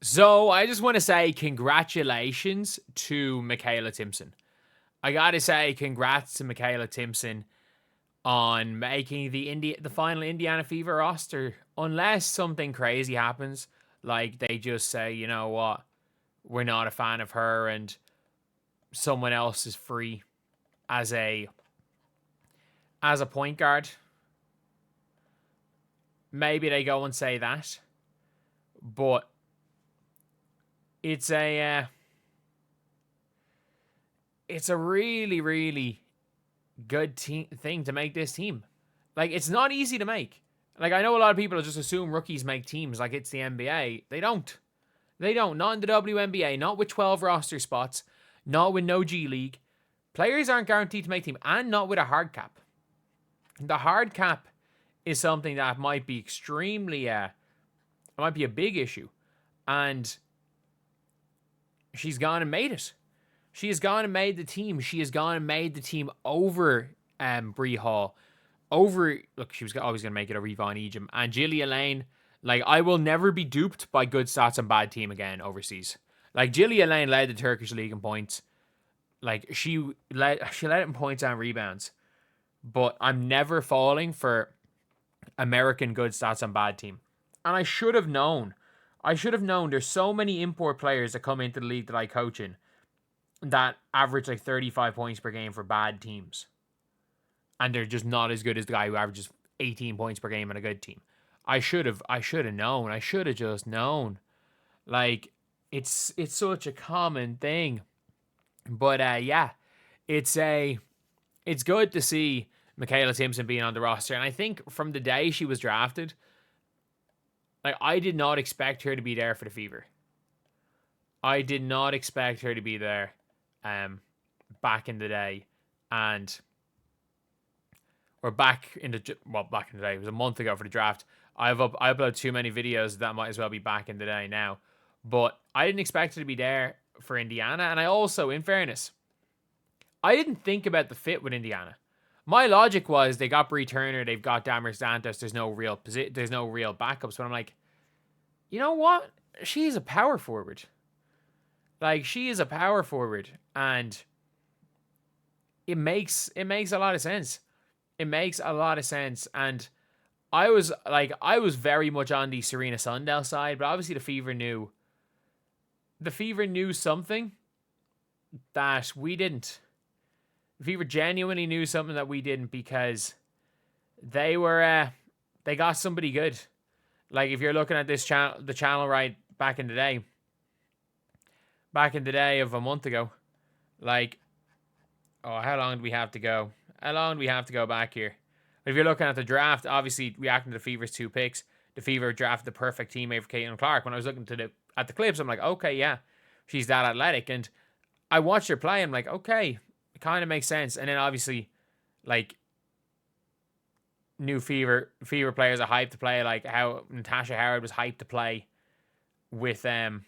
So I just want to say congratulations to Makayla Timpson. I gotta say congrats to Makayla Timpson on making the final Indiana Fever roster. Unless something crazy happens, like they just say, you know what, we're not a fan of her and someone else is free as a point guard. Maybe they go and say that, but it's a really really good thing to make this team. Like, it's not easy to make. Like, I know a lot of people just assume rookies make teams like it's the NBA. They don't. They don't. Not in the WNBA. Not with 12 roster spots. Not with no G League. Players aren't guaranteed to make team, and not with a hard cap. The hard cap is something that might be extremely, it might be a big issue. And she's gone and made it. She has gone and made the team. She has gone and made the team over Bree Hall. Look, she was always going to make it over Yvonne Ejim. And Jillia Lane, like, I will never be duped by good stats and bad team again overseas. Like, Jillia Lane led the Turkish league in points. Like, she led it in points and rebounds. But I'm never falling for American good stats and bad team. And I should have known. There's so many import players that come into the league that I coach in that average like 35 points per game for bad teams. And they're just not as good as the guy who averages 18 points per game on a good team. I should have known. I should have just known. Like, it's such a common thing. But yeah, it's good to see Makayla Timpson being on the roster. And I think from the day she was drafted, like, I did not expect her to be there for the Fever. I did not expect her to be there back in the day. Back in the day. It was a month ago for the draft. I uploaded too many videos that might as well be back in the day now. But I didn't expect her to be there for Indiana. And I also, in fairness, I didn't think about the fit with Indiana. My logic was they got Bree Turner, they've got Damaris Dantos, there's no real backups. But I'm like, you know what? She's a power forward. Like, she is a power forward, and it makes a lot of sense. It makes a lot of sense. And I was very much on the Serena Sundell side, but obviously the Fever knew something that we didn't. The Fever genuinely knew something that we didn't, because they got somebody good. Like, if you're looking at this the channel right back in the day of a month ago, like, how long do we have to go? How long do we have to go back here? If you're looking at the draft, obviously reacting to the Fever's 2 picks, the Fever drafted the perfect teammate for Caitlin Clark. When I was looking at the clips, I'm like, okay, yeah, she's that athletic. And I watched her play, I'm like, okay, it kind of makes sense. And then obviously, like, new Fever players are hyped to play, like how Natasha Howard was hyped to play with her.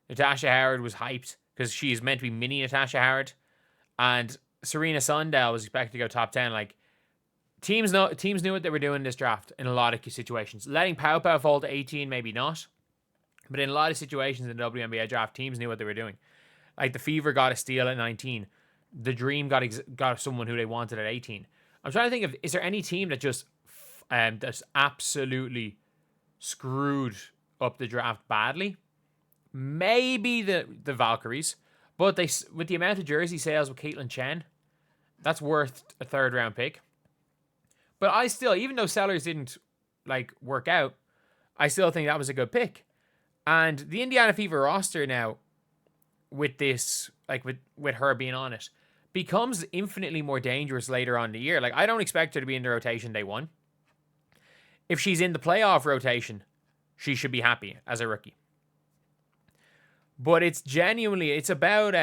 Natasha Howard was hyped because she's meant to be mini Natasha Howard, and Serena Sundell was expected to go top 10. Like, teams knew what they were doing in this draft in a lot of situations. Letting Pau Pau fall to 18, maybe not, but in a lot of situations in the WNBA draft, teams knew what they were doing. Like, the Fever got a steal at 19. The Dream got someone who they wanted at 18. I'm trying to think of, is there any team that just that's absolutely screwed up the draft badly? Maybe the Valkyries, but with the amount of jersey sales with Caitlin Chen, that's worth a 3rd round pick. But I still, even though Sellers didn't like work out, I still think that was a good pick. And the Indiana Fever roster now, with this, like with her being on it, becomes infinitely more dangerous later on in the year. Like, I don't expect her to be in the rotation day 1. If she's in the playoff rotation, she should be happy as a rookie. But it's about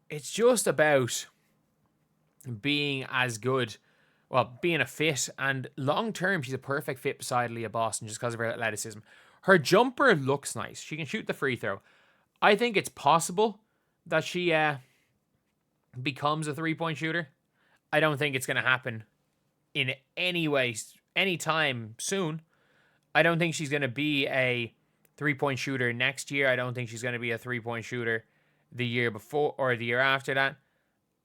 it's just about being as good, well, being a fit, and long term she's a perfect fit beside Leah Boston just because of her athleticism. Her jumper looks nice. She can shoot the free throw. I think it's possible that she becomes a 3-point shooter. I don't think it's going to happen in any way, anytime soon. I don't think she's going to be a 3-point shooter next year. I don't think she's going to be a 3-point shooter the year before or the year after that.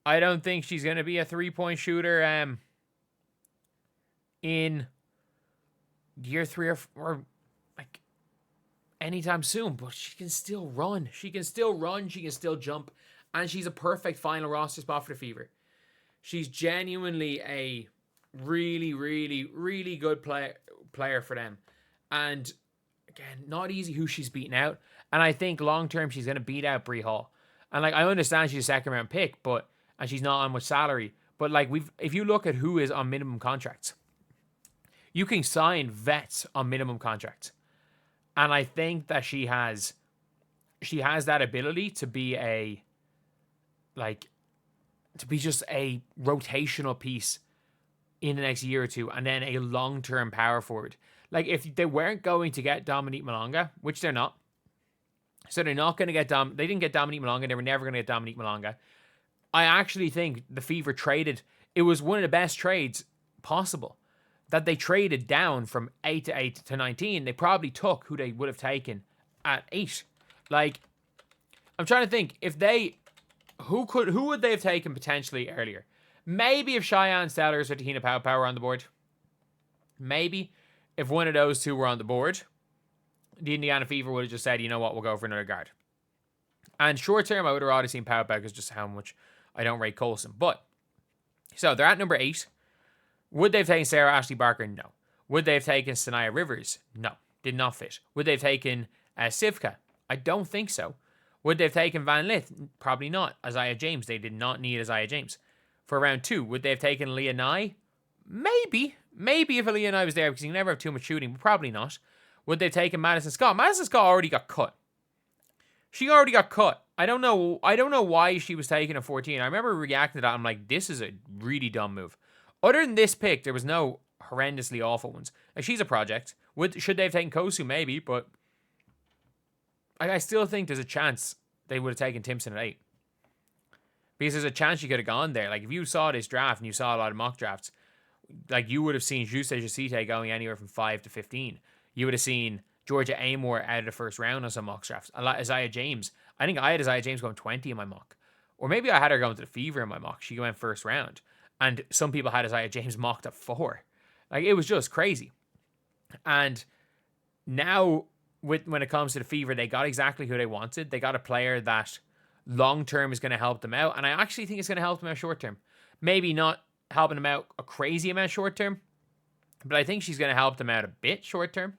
I don't think she's going to be a 3-point shooter in year 3 or like anytime soon. But she can still run. She can still run. She can still jump. And she's a perfect final roster spot for the Fever. She's genuinely a really, really, really good player for them. And again, not easy who she's beaten out. And I think long term she's going to beat out Bree Hall. And like I understand she's a second round pick, and she's not on much salary. But like if you look at who is on minimum contracts, you can sign vets on minimum contracts. And I think that she has that ability to be just a rotational piece in the next year or two, and then a long-term power forward. Like, if they weren't going to get Dominique Malonga, which they're not, so they're not going to get they didn't get Dominique Malonga, they were never going to get Dominique Malonga. I actually think the Fever traded, it was one of the best trades possible, that they traded down from 8 to 19. They probably took who they would have taken at 8. Like, I'm trying to think, who would they have taken potentially earlier? Maybe if Cheyenne Stellers or Tahina Pau were on the board. Maybe if one of those two were on the board, the Indiana Fever would have just said, you know what, we'll go for another guard. And short term, I would have rather seen Pau because just how much I don't rate Coulson. But, so they're at number 8. Would they have taken Sarah Ashley Barker? No. Would they have taken Sanaya Rivers? No. Did not fit. Would they have taken Sivka? I don't think so. Would they have taken Van Lith? Probably not. Isaiah James. They did not need Isaiah James. For round 2, would they have taken Leah Nye? Maybe. Maybe if Leah Nye was there, because you can never have too much shooting, but probably not. Would they have taken Madison Scott? Madison Scott already got cut. She already got cut. I don't know why she was taken at 14. I remember reacting to that. I'm like, this is a really dumb move. Other than this pick, there was no horrendously awful ones. Like, she's a project. Should they have taken Kosu? Maybe, but I still think there's a chance they would have taken Timpson at 8. Because there's a chance she could have gone there. Like, if you saw this draft and you saw a lot of mock drafts, like, you would have seen Juste Jacite going anywhere from 5 to 15. You would have seen Georgia Amor out of the first round on some mock drafts. A lot Isaiah James. I think I had Isaiah James going 20 in my mock. Or maybe I had her going to the Fever in my mock. She went first round. And some people had Isaiah James mocked at 4. Like, it was just crazy. And now, when it comes to the Fever, they got exactly who they wanted. They got a player that long-term is going to help them out. And I actually think it's going to help them out short-term. Maybe not helping them out a crazy amount short-term, but I think she's going to help them out a bit short-term.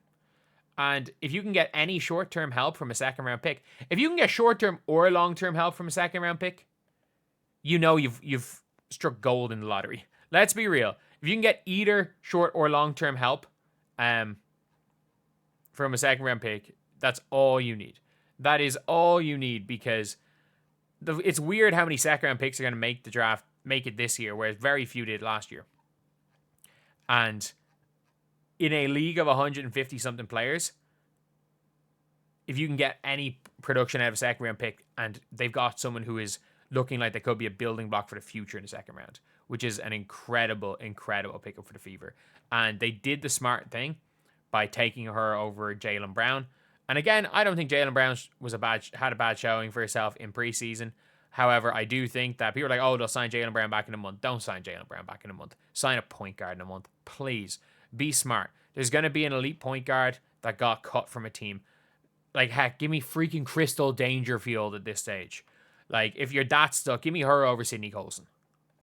And if you can get any short-term help from a second-round pick, if you can get short-term or long-term help from a second-round pick, you know you've struck gold in the lottery. Let's be real. If you can get either short or long-term help from a second-round pick, that's all you need. That is all you need, because it's weird how many second-round picks are going to make the draft, make it this year, whereas very few did last year. And in a league of 150-something players, if you can get any production out of a second-round pick, and they've got someone who is looking like they could be a building block for the future in the second round, which is an incredible, incredible pickup for the Fever. And they did the smart thing by taking her over Jaylen Brown. And again, I don't think Jaylen Brown had a bad showing for herself in preseason. However, I do think that people are like, oh, they'll sign Jaylen Brown back in a month. Don't sign Jaylen Brown back in a month. Sign a point guard in a month. Please, be smart. There's going to be an elite point guard that got cut from a team. Like, heck, give me freaking Crystal Dangerfield at this stage. Like, if you're that stuck, give me her over Sydney Colson.